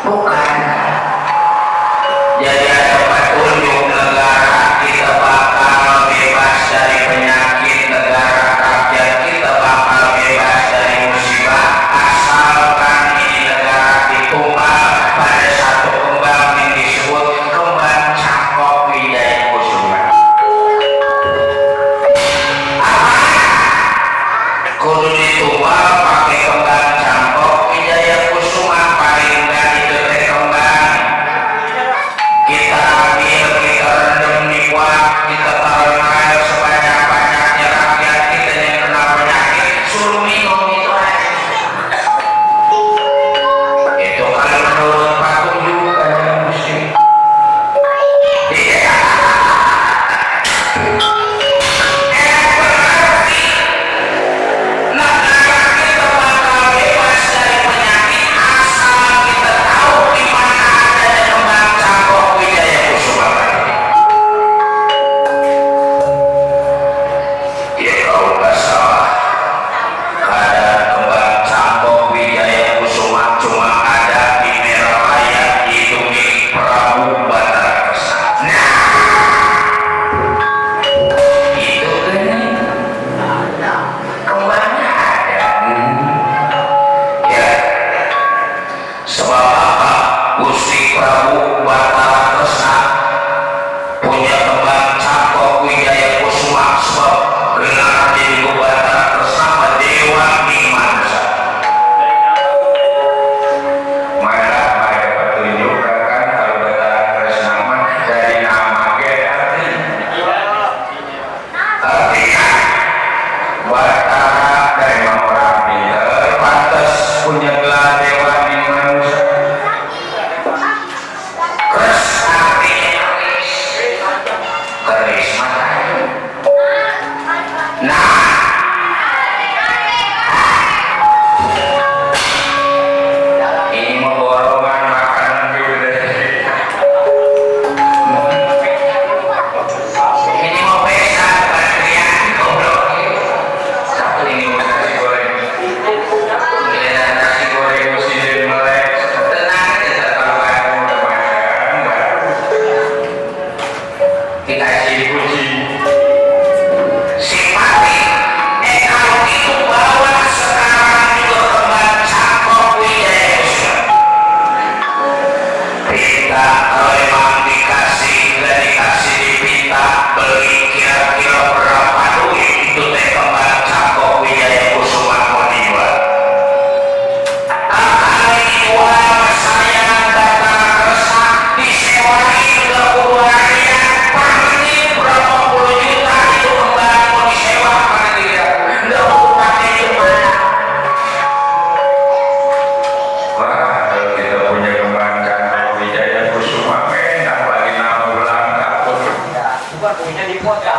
Bukan. Jadi ada petunjuk negara, kita bakal bebas dari penyakit, negara rakyat kita bakal bebas dari musibah, asalkan ini negara ditumpal pada satu kembang yang disebut kembang Cangkok Wijaya Kusuma. Kudu ditumpal pakai kembang Cangkok Wijaya Kusuma, paling enggak itu teh kembang kita ambil, kita rendam di kuat, kita taruh air sebanyak-banyaknya, rakyat kita yang kena penyakit suruh minum itu aja. Itu kalau menurut petunjuk kajian muslim. Iya. Berarti negara kita bakal bebas dari penyakit asal kita tahu di mana ada kembang Cangkok Wijaya Kusuma. Ya kalau nggak salah, keadaan kembang Cangkok Wijaya Kusuma cuma ada di Meralaya, itu milik Prabu Batara Kresna. Nah, itu kan kembangnya ada. Ya, sebab apa? Gusti Prabu Batara Kresna punya kembang Cangkok Wijaya Kusuma, sebab gelar jadi Batara Kresna Dewa Nimansa. Malah ada petunjuk kan kalau Batara Kresna mah dari nama ge artinya Batara dari orang pinter pantas punya gelar Dewa Nimansa. Keris artinya keris matanya. Nah, ini mau borongan makanan juga. Ini mau pesta baterai goblok. Satu ini mau nasi goreng. Giliran nasi goreng mesti melek. Tenang aja kalau kamu udah makan. Dikasih kunci. Simpati. Kalau itu bawa sekarang juga kembang Cangkok Wijaya Kusuma. Kita kalau emang dikasih, nggak dikasih dipinta, beli kira-kira berapa duit itu teh kembang Cangkok Wijaya Kusuma mau dijual. Kali dijual kesayangan Batara Kresna disewain ke Bulgaria per menit berapa puluh juta itu kembang mau disewa karena tidak pakai gimana. Wah, kalau kita punya kembang Cangkok Wijaya Kusuma enak lagi nama ulang tahun. Bukan punya di kota.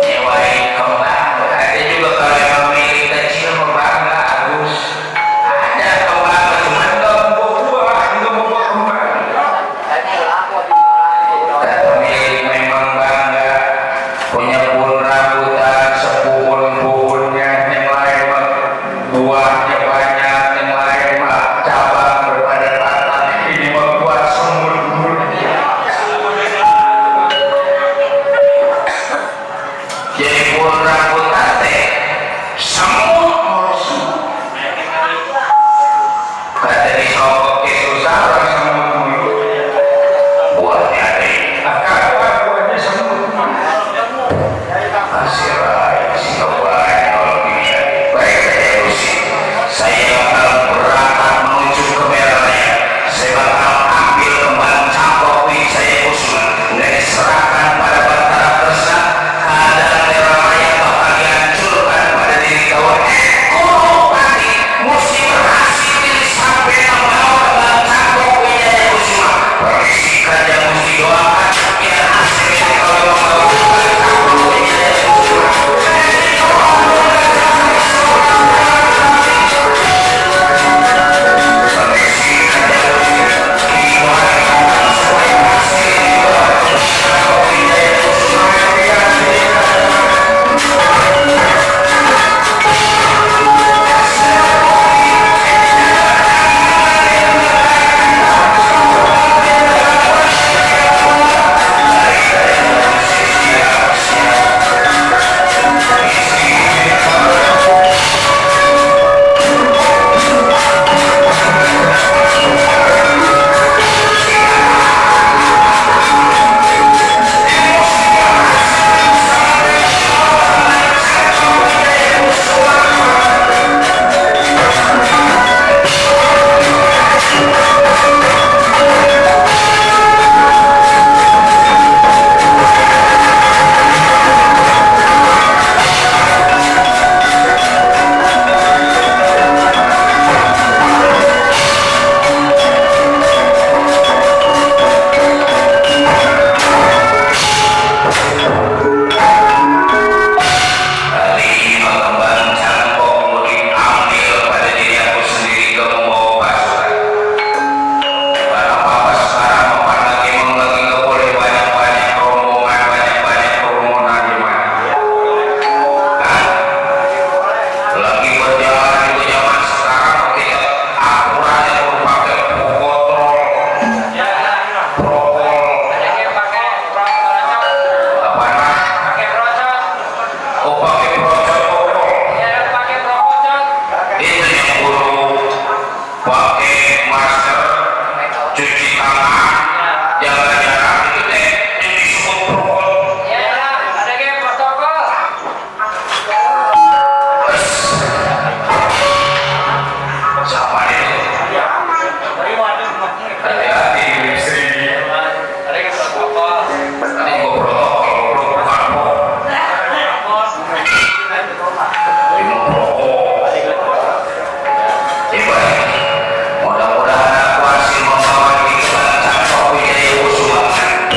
Nyewain kembang, ada juga kalau yang milik kecil kembang bagus. Ada kembang cuma nggak buah kembang. Tadi aku di Dan pemilik memang bangga punya pun rambutan sepukul-pukulnya, yang lain mah buahnya banyak, yang lain mah cabang berpada-pada. Ini mah buat semur. Jadi pun tangan, jaga jarak itu teh yang disebut protokol. Ya, ada kayak protokol. Siapa itu? Hati-hati istri. Ada kayak protokol. Tadi gua protokol, gua bukan kok. Ini protokol. Coba, mudah-mudahan aku hasil membawa kita campur jadi usulan.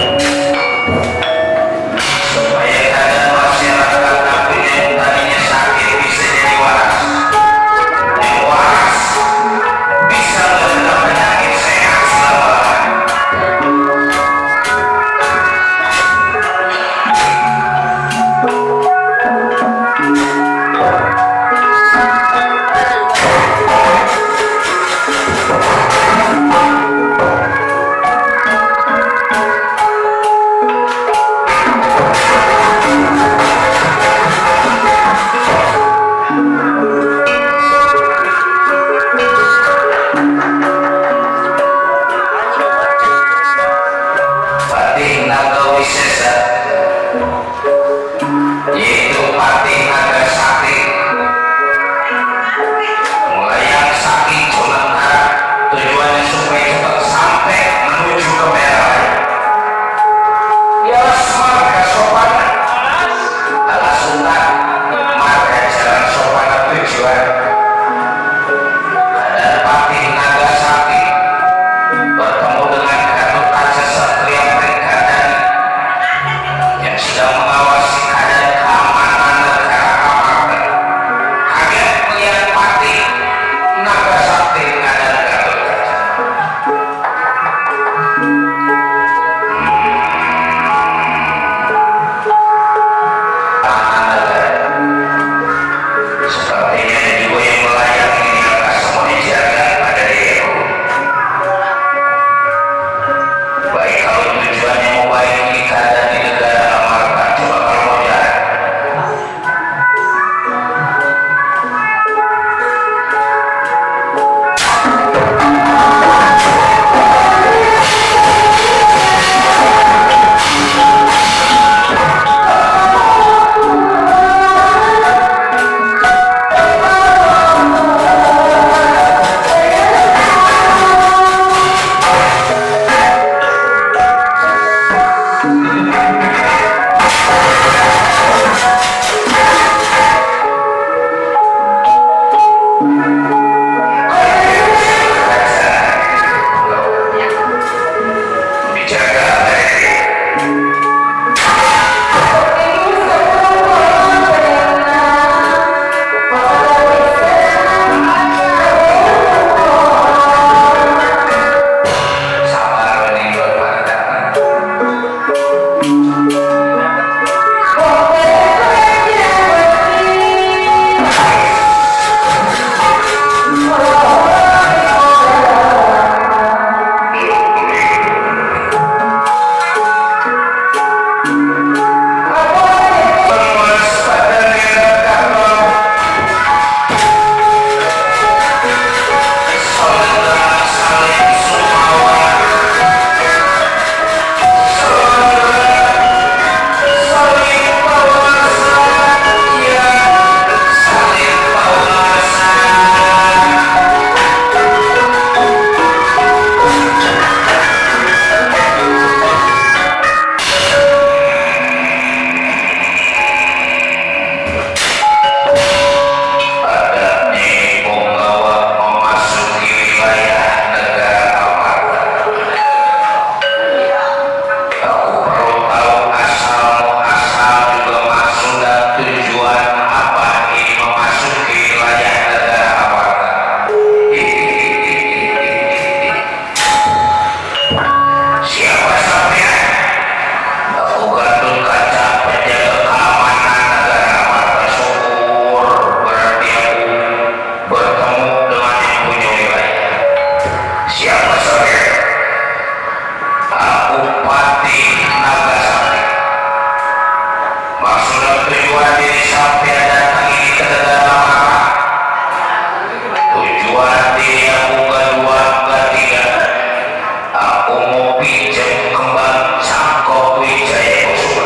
Kopi jeung kembang Cangkok Wijaya Kusuma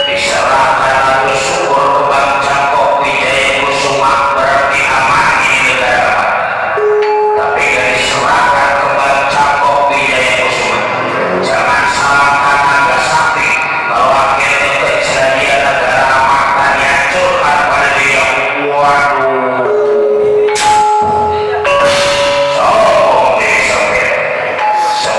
diserahkan atau syukur kembang Cangkok Wijaya Kusuma berarti aman di negara tapi dari diserahkan kembang Cangkok Wijaya Kusuma jangan salahkan naga sakti bahwa akhirnya kejadian negara aman dihancurkan pada dia. Waduh sombong deh sombong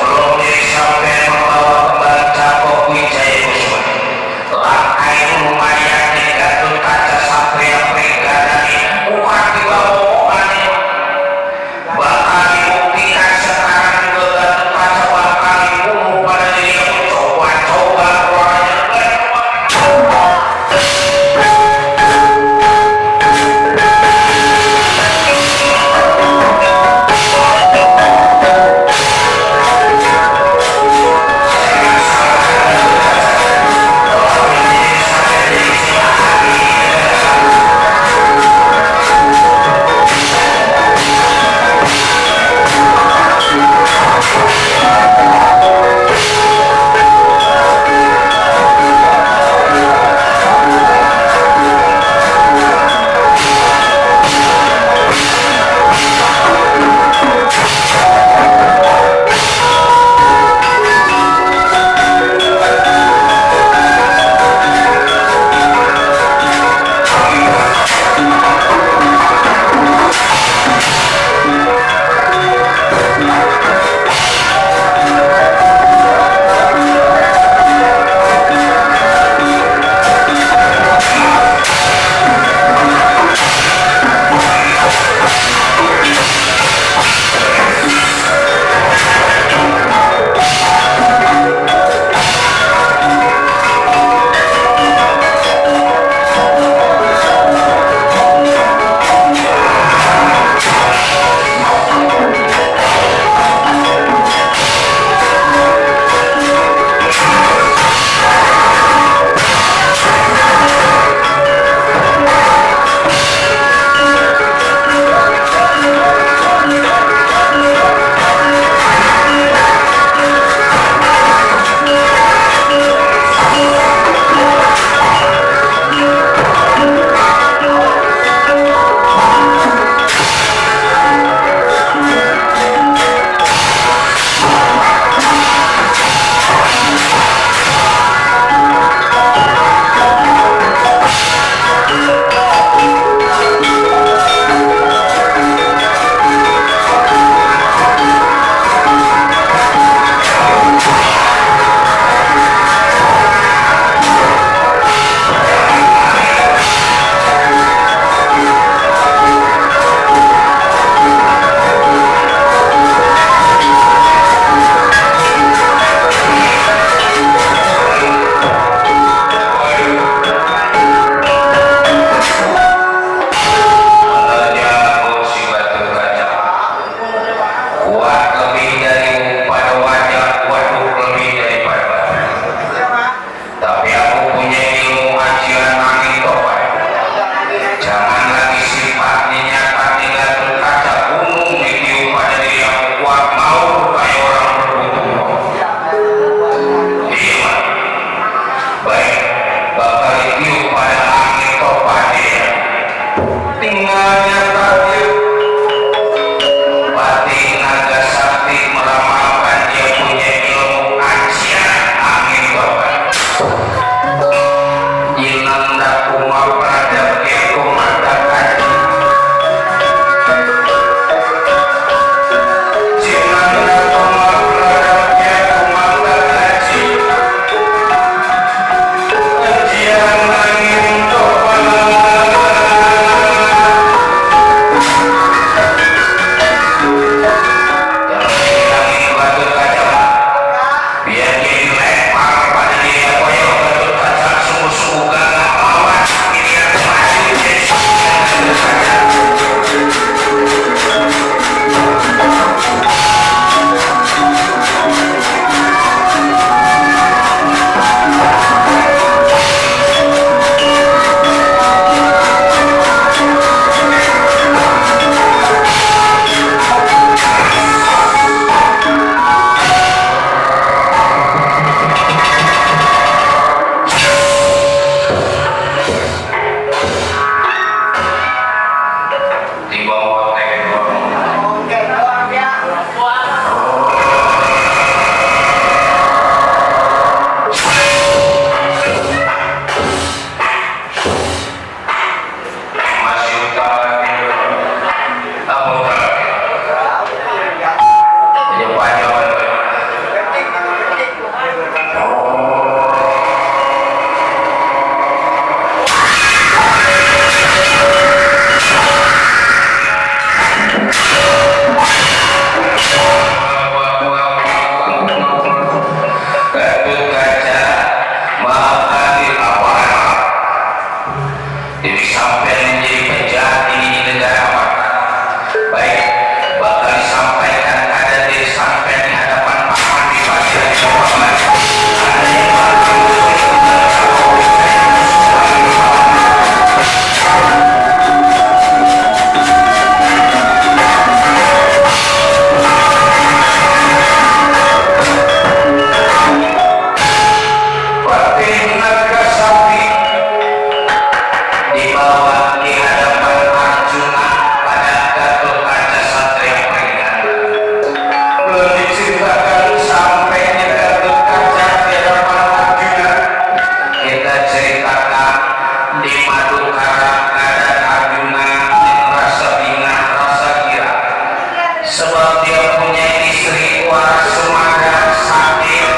Muara Sumada sakit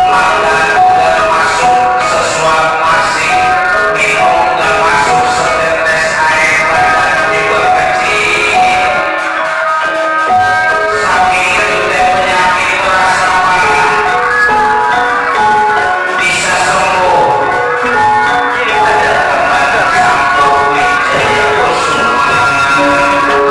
makan dan masuk sesuatu nasi minum dan masuk setetes air badan juga kecil sakit itu penyakit rasa parah bisa sembuh ada kembali sampo wijaya kusuma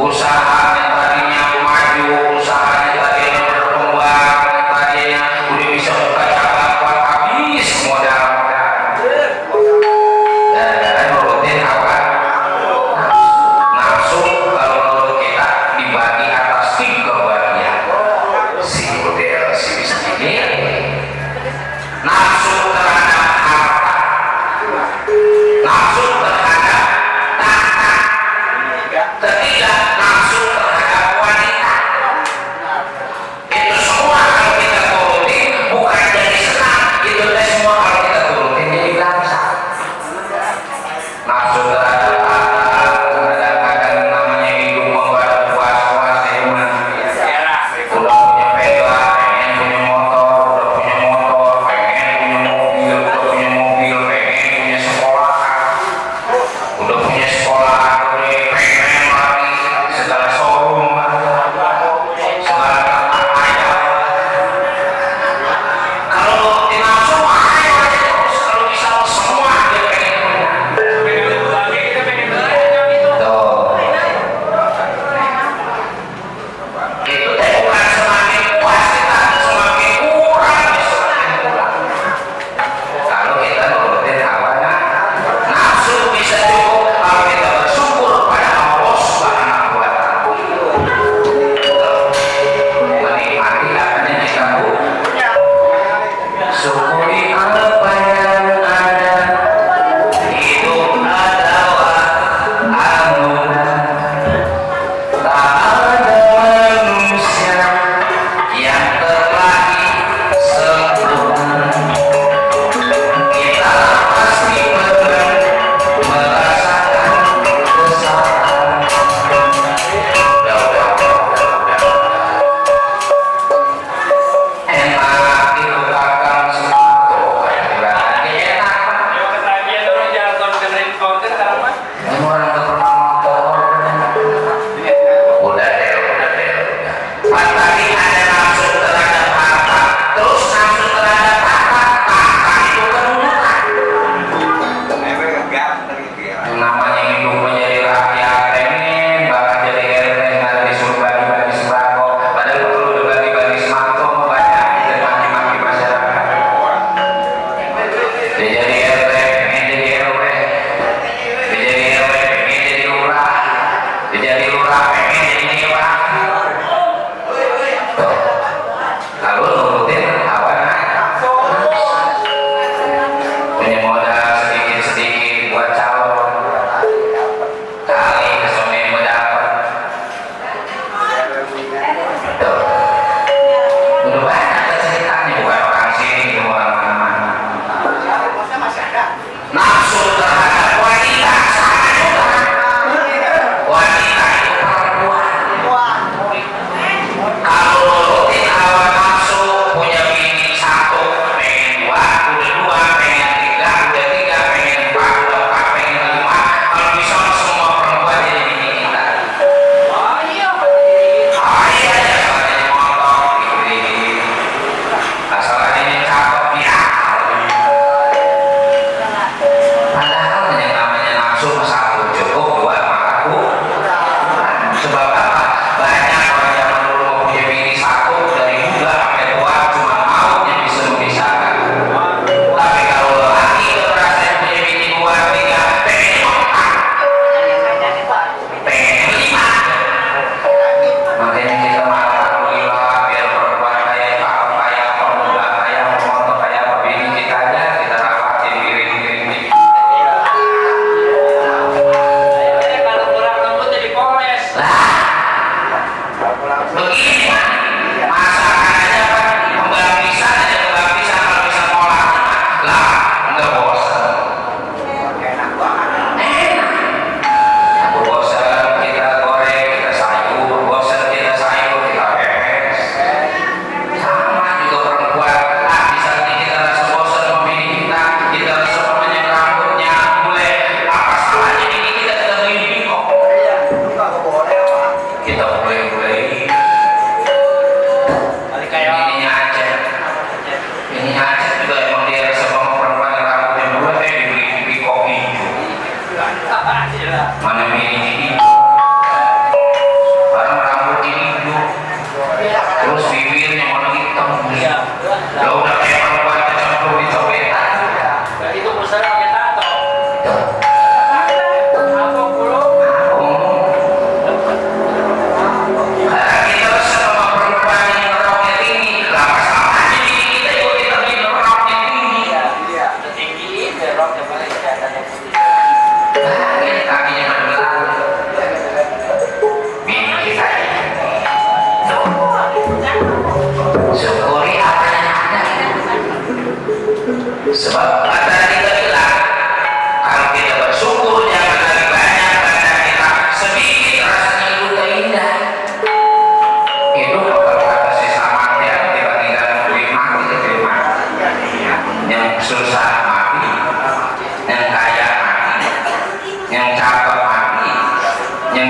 usahanya tadinya maju, usahanya tadinya berkembang, tadinya udah bisa buka cabang, habis modal. Dan nurutin apa? Nafsu. Kalau menurut kita dibagi atas 3 bagian. Si model si miskin ini nafsu terhadap harta, nafsu terhadap tahta, ketiga nafsu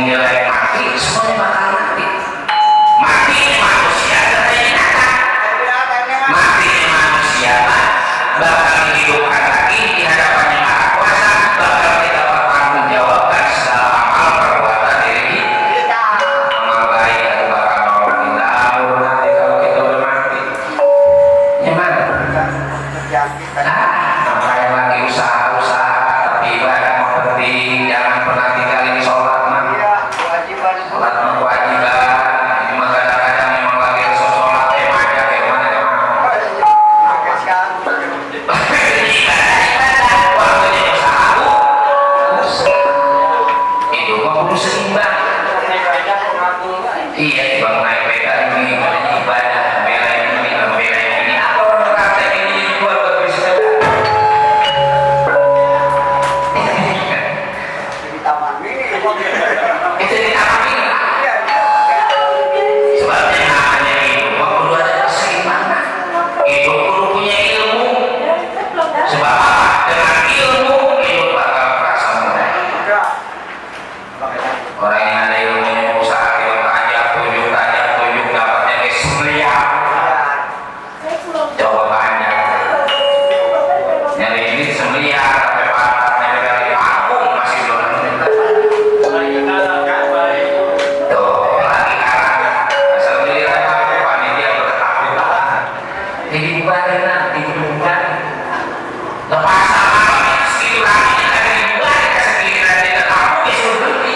nilai mati semuanya bakal mati. Mati manusia tapi binatang. Mati manusia bakal dihidupkan lagi di hadapan yang maha kuasa, bakal kita bertanggung jawabkan segala amal perbuatan diri kita. Amal baik itu bakal nolong kita nanti kalau kita udah mati. Gimana? Namanya lagi usaha-usaha tapi ibadah mau penting, jangan pernah tinggalin sholat mah. Sholat mah kewajiban. Cuma kadang-kadang memang lagi sholat aja kayak mana ya. Waktunya usaha hidup mah kudu seimbang. Iya, bang naik beda ini ibadah, bela ini, bela ini. Apa orang praktek ini buat berbisnis? Itu di taman ini. Sebabnya namanya hidup mah kudu ada keseimbangan. Hidup kudu punya ilmu. Sebab apa? Dengan ilmu hidup bakal terasa mudah. Orang yang ada ilmunya usaha tunjuk dapatnya ke semeliak. Coba banyak. Nyari ini semeliak sampai patah dari aku masih belum nemu. Tuh lagi karang. Asal melihat aku panitia berketakutan. Jadi bukan nanti bukan. Lepas sama segitu lagi ada bukan kesekiliran di kamu itu berhenti.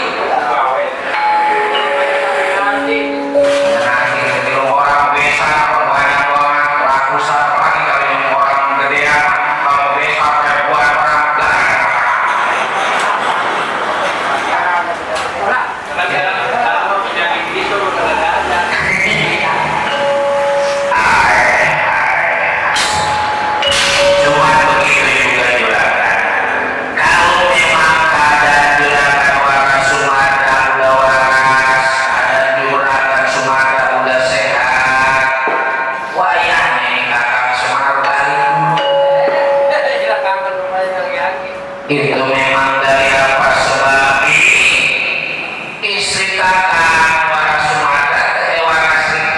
Nanti ketemu orang besar, banyak orang ratusan lagi kalau yang orang gedean, kalau besar ribuan orang belakang. Cuma begitu juga juragan. Kalau memang keadaan juragan warna Sumatera udah waras, ada juragan Sumatera udah sehat, wayahnya ini kakak Sumatera balik. Itu memang dari apa sebab ini istri kakak warna Sumatera warna sedikit.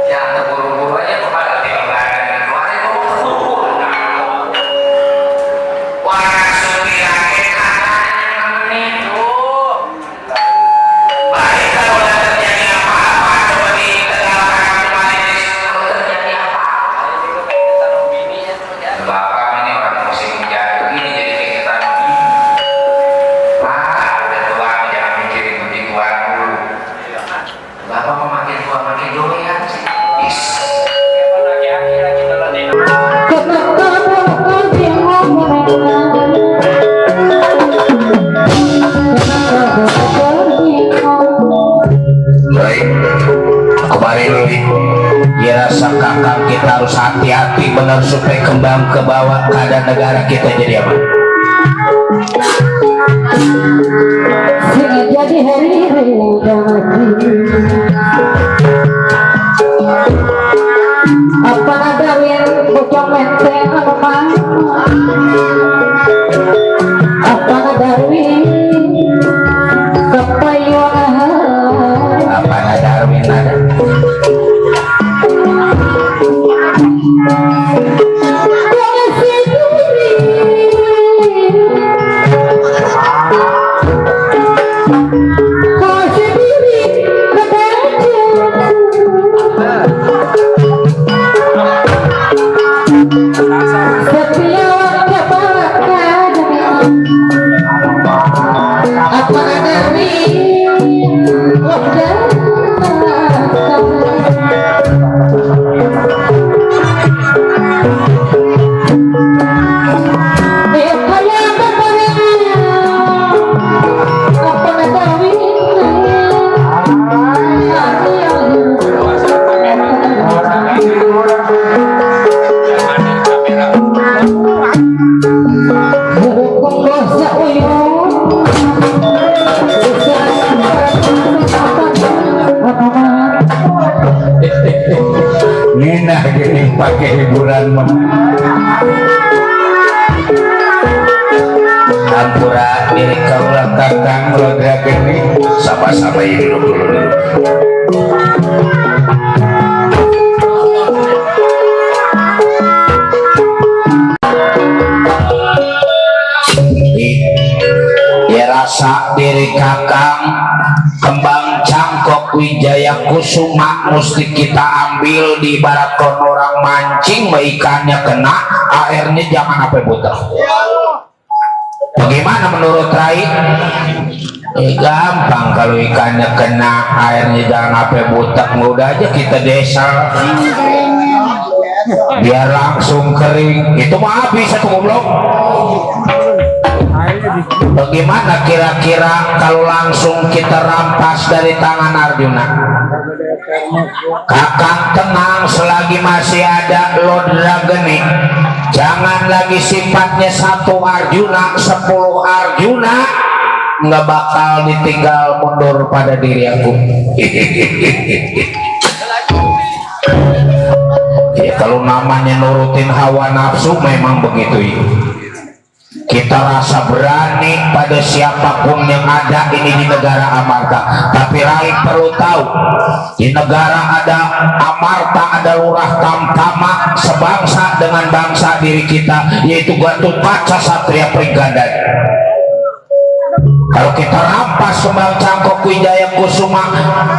Jangan terburu-buru aja kepada timbangan keluar itu terburu-buru. Warna sembilan katanya itu baik kalau udah terjadi apa-apa coba ditegalkan kembali kalau terjadi apa. Bapak ini orang musim hujan begini jadi kita Pak udah tua jangan mikirin begituan dulu. Bapak mau makin tua makin doyan sih. Baik, kemarin ya rasa kakak kita harus hati-hati benar supaya kembang ke bawah keadaan negara kita jadi aman. Jadi hari apa ada yang bocor menteng apa ada kepayuan Apa ada Darwin ada? Nina gini pakai hiburan mah. ngapura diri kaulah kakang lodra geni sama-sama hidup dulu. Ya rasa diri kakang kembang cangkok Wijaya Kusuma mesti kita ambil di barat orang mancing ikannya kena airnya jangan sampai buta. Bagaimana menurut Rai? Gampang kalau ikannya kena airnya jangan sampai buta, udah aja kita desa biar langsung kering itu mah habis satu goblok. Bagaimana kira-kira kalau langsung kita rampas dari tangan Arjuna? Kakang tenang selagi masih ada lodra geni. Jangan lagi sifatnya satu Arjuna, 10 Arjuna nggak bakal ditinggal mundur pada diri aku. Ya, kalau namanya nurutin hawa nafsu memang begitu ya. Kita rasa berani pada siapapun yang ada ini di negara Amarta. Tapi Rai perlu tahu, di negara ada Amarta, ada lurah Tamtama sebangsa dengan bangsa diri kita, yaitu Gatotkaca Satria Prigadana. Kalau kita rampas kembang cangkok Wijaya Kusuma,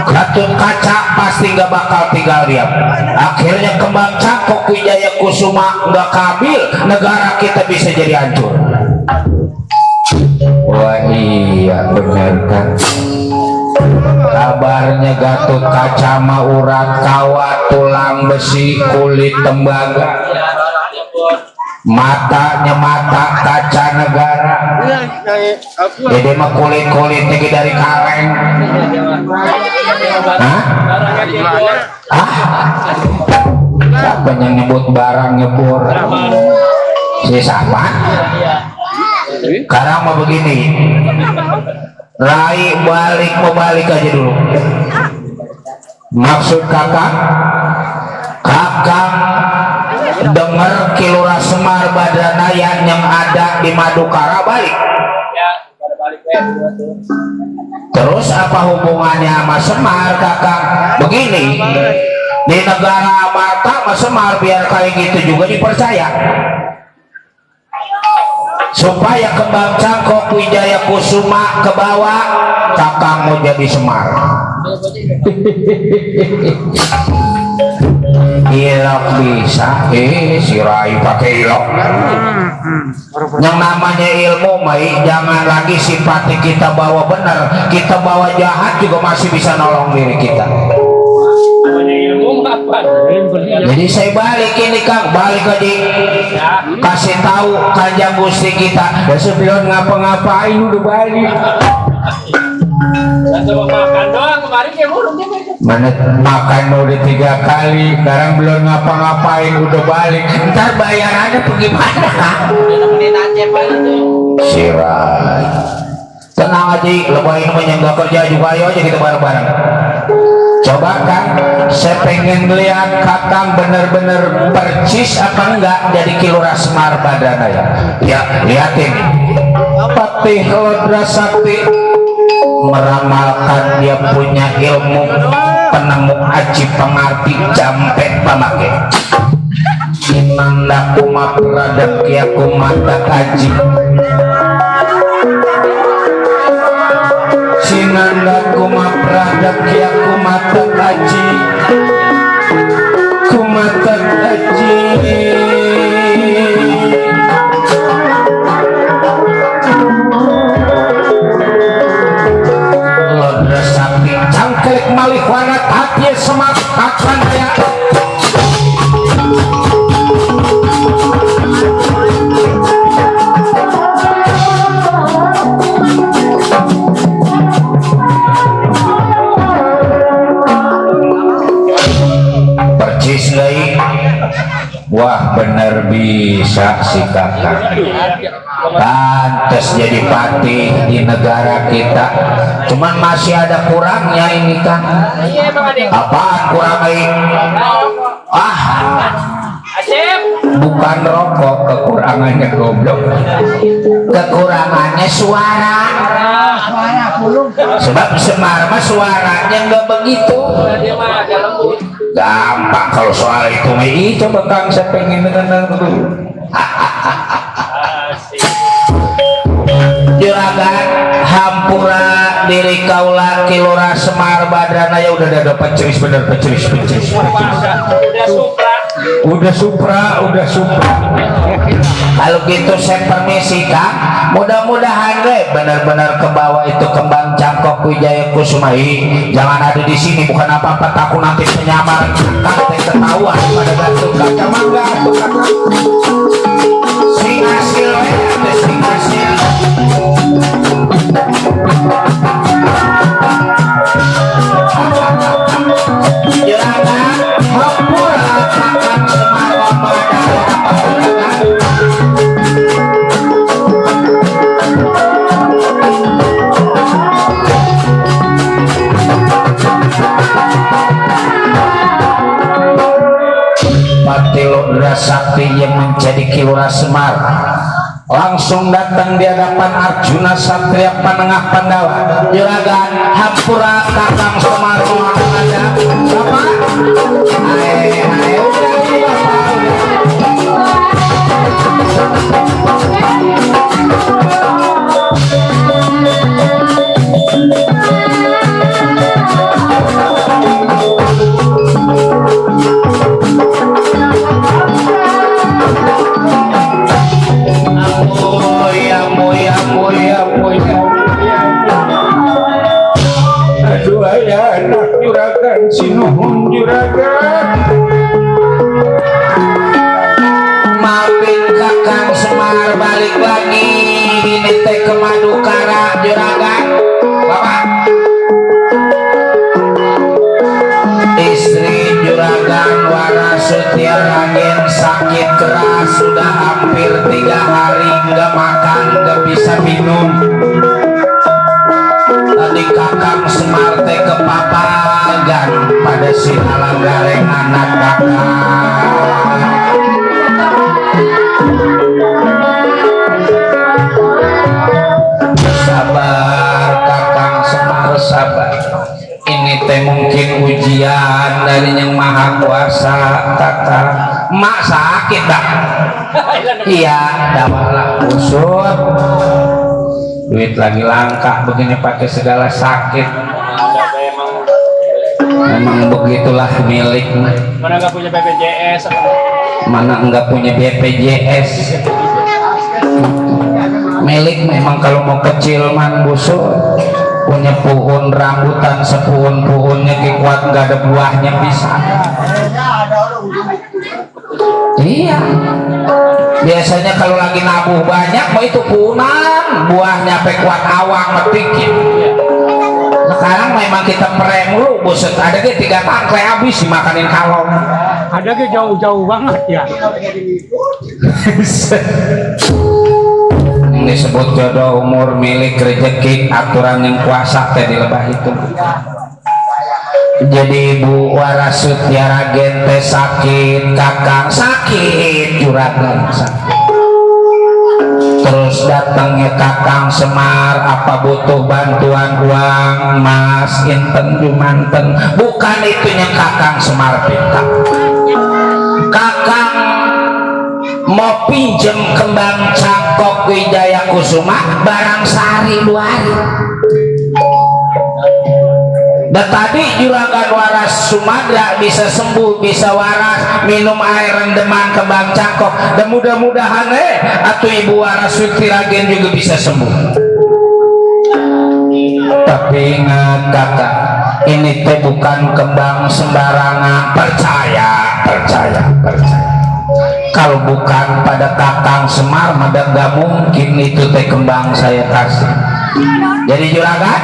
Gatotkaca pasti nggak bakal tinggal diam. Akhirnya kembang cangkok Wijaya Kusuma nggak kambil, negara kita bisa jadi hancur. Wah iya bener kan. Kabarnya Gatotkaca mah urat kawat tulang besi kulit tembaga, matanya mata kaca negara. Jadi mah kulit-kulit tinggi dari kaleng. Hah? Siapa yang nyebut barang nyebur? Si siapa? Sekarang mau begini, Rai balik aja dulu. Maksud kakak dengar Kilura Semar Badranayan yang ada di Madukara balik. Terus apa hubungannya sama Semar kakak? Begini, di negara Amarta sama Semar biar kayak gitu juga dipercaya. Supaya kembang cangkok Wijaya Kusuma ke bawah, kakang mau jadi Semar. Ilok bisa, si Rai pakai ilok. Yang namanya ilmu, mai jangan lagi simpati kita bawa benar, kita bawa jahat juga masih bisa nolong diri kita. Jadi saya balik ini Kang, balik aja kasih tahu Kanjeng Gusti kita. Dan sebelum ngapa-ngapain udah balik. Makan doang kemarin ya belum Mana makan udah 3 kali, sekarang belum ngapa-ngapain udah balik. Ntar bayarannya bagaimana? Sirai. Tenang aja, lebahin yang nggak kerja juga, ayo aja kita bareng-bareng. Coba kan, saya pengen lihat kakang bener-bener percis apa enggak jadi Kilura Semar Badranayan. Ya, lihatin. Patih Lodra Sakti meramalkan dia punya ilmu penemu aji pengarti jampe pamake. Inanda kuma pradek ya kumata aji. Sinanda kuma pradek ya kumata aji. Kumata aji. Lodra Sakti cangklik malih wanat hati semak akan ya. Percis lagi. Wah bener bisa si kakak. Pantes jadi patih di negara kita. Cuman masih ada kurangnya ini kan. Apaan kurang ini? Asep. Bukan rokok, kekurangannya goblok. Kekurangannya suara. Sebab Semar mah suaranya nggak begitu. Dia mah agak lembut. Gampang kalau soal itu mah coba Kang saya pengen dengar dulu. Asik. Juragan hampura diri kaula kilora Semar badrana ya udah ada peceris bener peceris. Udah supra. Udah supra. Kalau gitu saya permisi Kang. Mudah-mudahan deh benar-benar ke bawah itu kembang Cangkok Wijaya Kusumai. Jangan ada di sini bukan apa-apa takut nanti penyamar Kang teh ketahuan pada gantung kaca mangga tuh kata. Sing hasil sing hasil. Juragan hampura Kakang Semar Badrana apa juragan? Patilodra Sakti yang menjadi Kilora Semar langsung datang di hadapan Arjuna Satria Panengah Pandawa. Juragan hampura Kakang Semar ada siapa? Hai udah ini aduh ayah anak juragan sinuhun juragan maafin Kakang Semar balik lagi ini teh ke Madukara juragan bapak istri juragan Warasutia Ragen sakit keras sudah hampir 3 hari nggak makan nggak bisa minum. Tadi Kakang Semar teh kepapagan pada si alang gareng anak kakak. Sabar Kakang Semar sabar. Ini teh mungkin ujian dari Yang Maha Kuasa kata. Mak sakit dah. Iya, dawalah kusut. Duit lagi langka begini pakai segala sakit. Memang begitulah milik. Mana nggak punya BPJS? Mana enggak punya BPJS? Milik memang kalau mau kecil man busuk. Punya pohon rambutan sepuhun-puhunnya kuat nggak ada buahnya bisa. Iya. Biasanya kalau lagi nabuh banyak mau itu punang buahnya kuat awang metikin. Sekarang memang kita merem lu buset ada ke 3 tangkai habis dimakanin kalong. Ada ke jauh-jauh banget ya. Ini disebut jodoh umur milik rezeki aturan yang kuasa teh di lebah itu. Jadi Ibu Warasutia Ragen teh sakit, Kakang sakit, juragan sakit. Terus datangnya Kakang Semar, apa butuh bantuan uang, Mas Inten Jumanten? Bukan itunya Kakang Semar pinta. Kakang mau pinjem kembang Cangkok Wijaya Kusuma barang sehari 2 hari. Dan tadi juragan waras Sumadra bisa sembuh, bisa waras, minum air rendeman kembang Cangkok. Dan mudah-mudahan atau Ibu Warasuti Ragen juga bisa sembuh. Tapi ingat kakak, ini teh bukan kembang sembarangan. Percaya. Kalau bukan pada Kakang Semar, maka gak mungkin itu teh kembang saya kasih. Jadi juragan,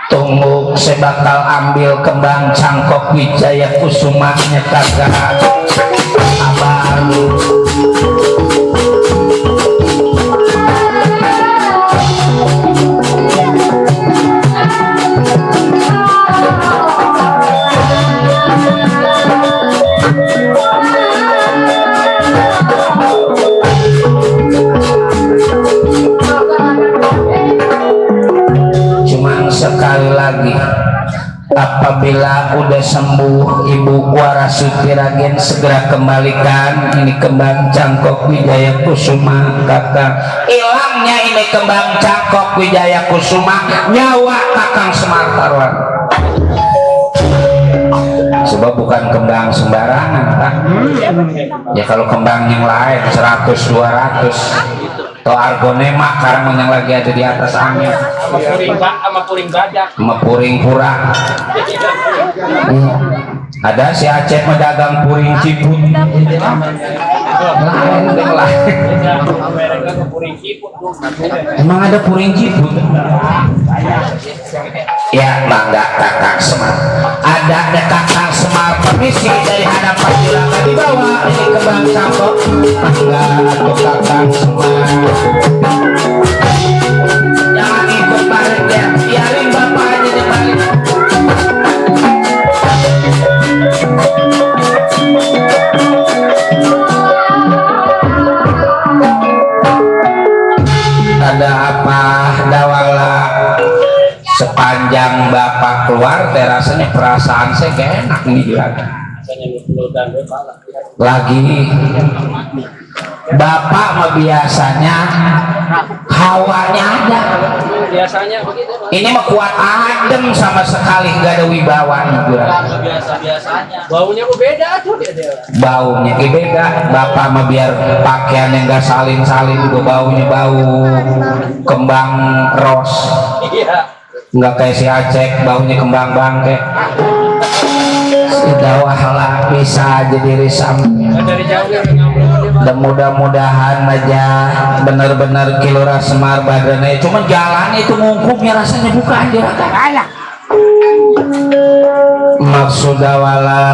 tunggu saya bakal ambil kembang Cangkok Wijaya Kusumanya kagak kabar lu. apabila udah sembuh Ibu Warasuti Ragen segera kembalikan ini kembang Cangkok Wijaya Kusuma kakak. Hilangnya ini kembang Cangkok Wijaya Kusuma nyawa Kakang Semar Parwan. Sebab bukan kembang sembarangan kan. Ya kalau kembang yang lain 100 200 atau argonema karena yang lagi ada di atas angin sama puring badak sama puring pura. Ada si Aceh pedagang puring ciput emang ada puring ciput ya bangga Kakang Semar ada Kakang Semar permisi dari hadapan juragan di bawah ini kembang Cangkok bangga atau Kakang Semar jangan ikut balik ya biarin bapak aja yang balik. Ada apa Dawala sepanjang bapak keluar terasanya perasaan saya gak enak nih juragan lagi bapak mah biasanya hawanya ada biasanya begitu ini mah kuat adem sama sekali gak ada wibawa nih juragan biasanya baunya beda tuh baunya beda bapak mah biar pakaian yang gak salin-salin juga baunya bau kembang ros iya nggak kayak si Aceh baunya kembang bangke sudah wahala bisa aja diri sampai dari jauh ya dan mudah-mudahan aja bener-bener Kilora Semar badannya cuma jalan itu ngungkupnya rasanya bukan juragan maksud Dawala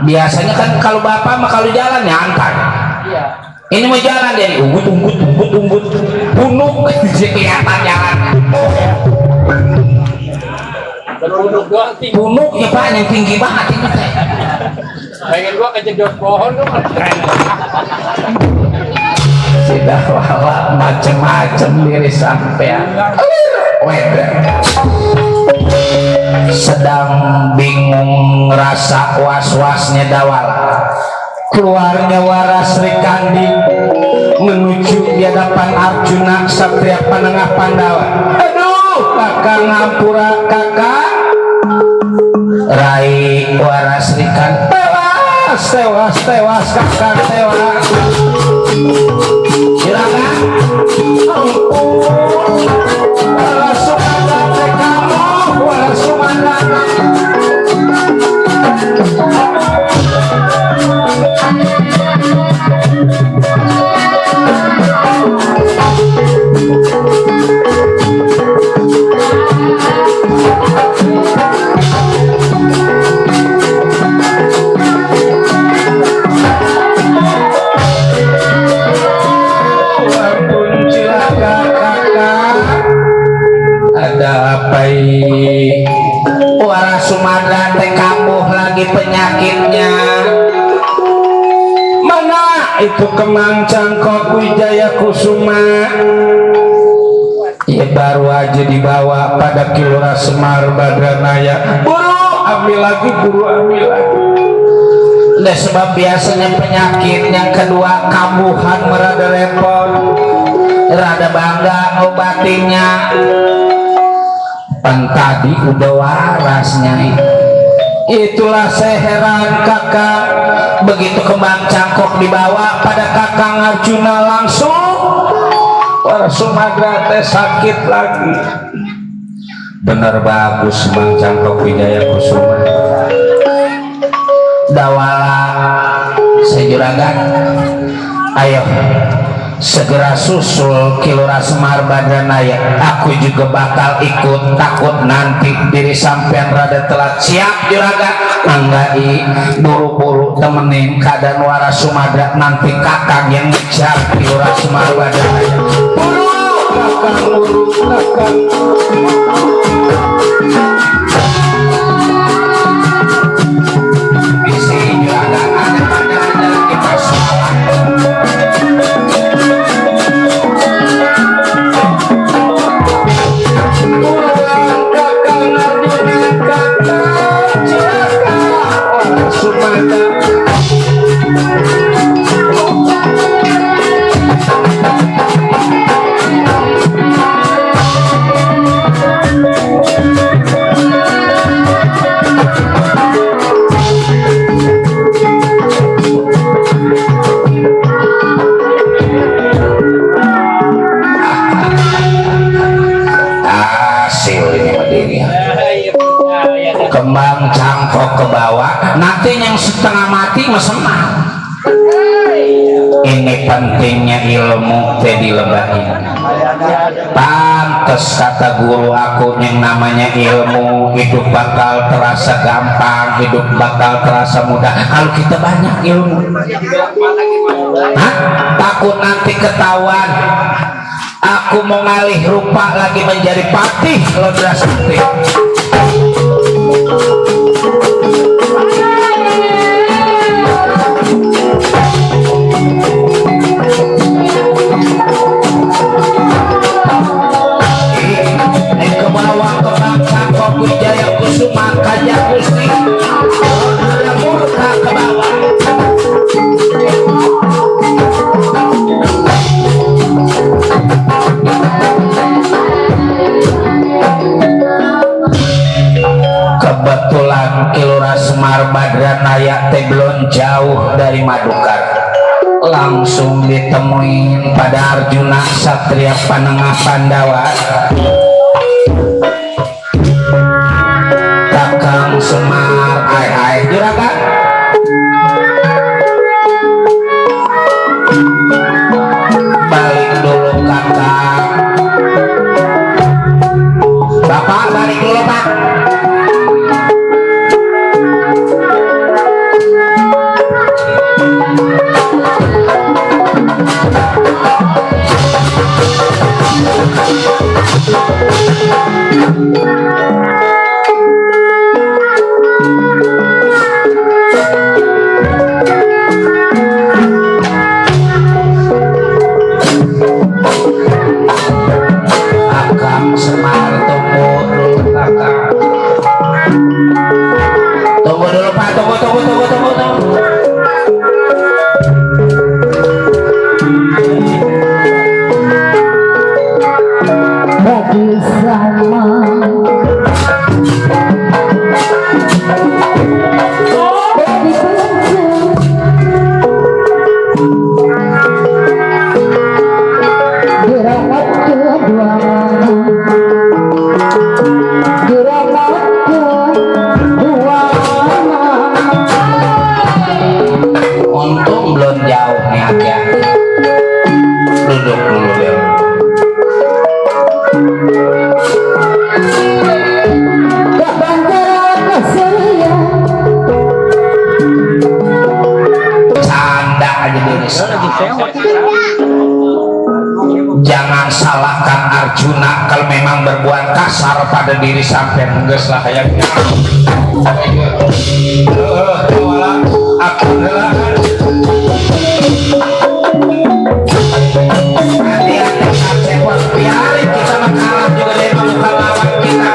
biasanya kan kalau bapak mah kalau jalan nyantai iya ini mau jalan dari ungut punuk kelihatan jalan punuk doang tinggi punuk ya pak yang tinggi banget ini teh pengen gua kejedot pohon tuh sudah walau macem-macem diri sampean sedang bingung rasa was-wasnya Dawala keluarnya Waras Sri Kandi menuju di hadapan Arjuna Satria Panengah Pandawa. Aduh kakang ngampura kakang Rai Waras Sri Kandi tewas kakang tewas silakan Waras Sumanda kamu Waras Sumanda Waras Sumanda teh kambuh lagi penyakitnya mana itu kemang Cangkok Wijaya Kusuma ya baru aja dibawa pada Kilora Semar Badranaya buru ambil lagi nah sebab biasanya penyakit yang kedua kambuhan merada repot rada bangga ngobatinya pan tadi udah warasnya itulah saya heran kakak begitu kembang Cangkok dibawa pada Kakang Arjuna langsung Waras Sumadra teh sakit lagi bener bagus Kembang Cangkok Wijaya Kusuma Dawala saya juragan ayo segera susul Kilora Semar Badranaya aku juga bakal ikut takut nanti diri sampean rada telat siap juragan manggai buru-buru temenin keadaan Waras Sumadra nanti kakang yang ngejar Kilora Semar Badranaya buru kakang isi juragan ada kita salah kakang Arjuna kakang kembang cangkok ke bawah, nanti yang setengah mati mesenang. Ini pentingnya ilmu teh dilebahin. Pantes kata guru aku yang namanya ilmu, hidup bakal terasa gampang, hidup bakal terasa mudah kalau kita banyak ilmu. Hah? Takut nanti ketahuan aku mau ngalih rupa lagi menjadi patih Lodra Sakti. Ke bawah ke bangsa Kopi Jaya Kusuma Kajak Gusti murka ke bawah. Kebetulan Kilura Semar Badran Naya teh belum jauh dari Madukar, langsung ditemuin pada Arjuna Satria Panengah Pandawa. Kakang Semar, hai juragan. Balik dulu kakang. Bapak balik dulu pak. Kakang Semar tunggu dulu kakang. Tunggu dulu pak, tunggu. bagi sama bagi pencet dirawat kedua untung belum jauh nih aja. Duduk dulu Bel. Canda aja diri. Jangan salahkan Arjuna kalau memang berbuat kasar pada diri sampai enggeus lah kayaknya. Aku hati-hati cepot biarin kita makalah juga dari muka lawan kita.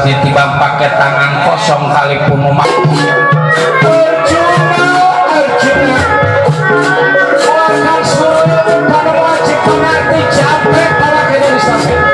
ditibang pakai tangan kosong kali pun umat Arjuna Arjuna akan suruh pada wajib pengerti capek para kejadian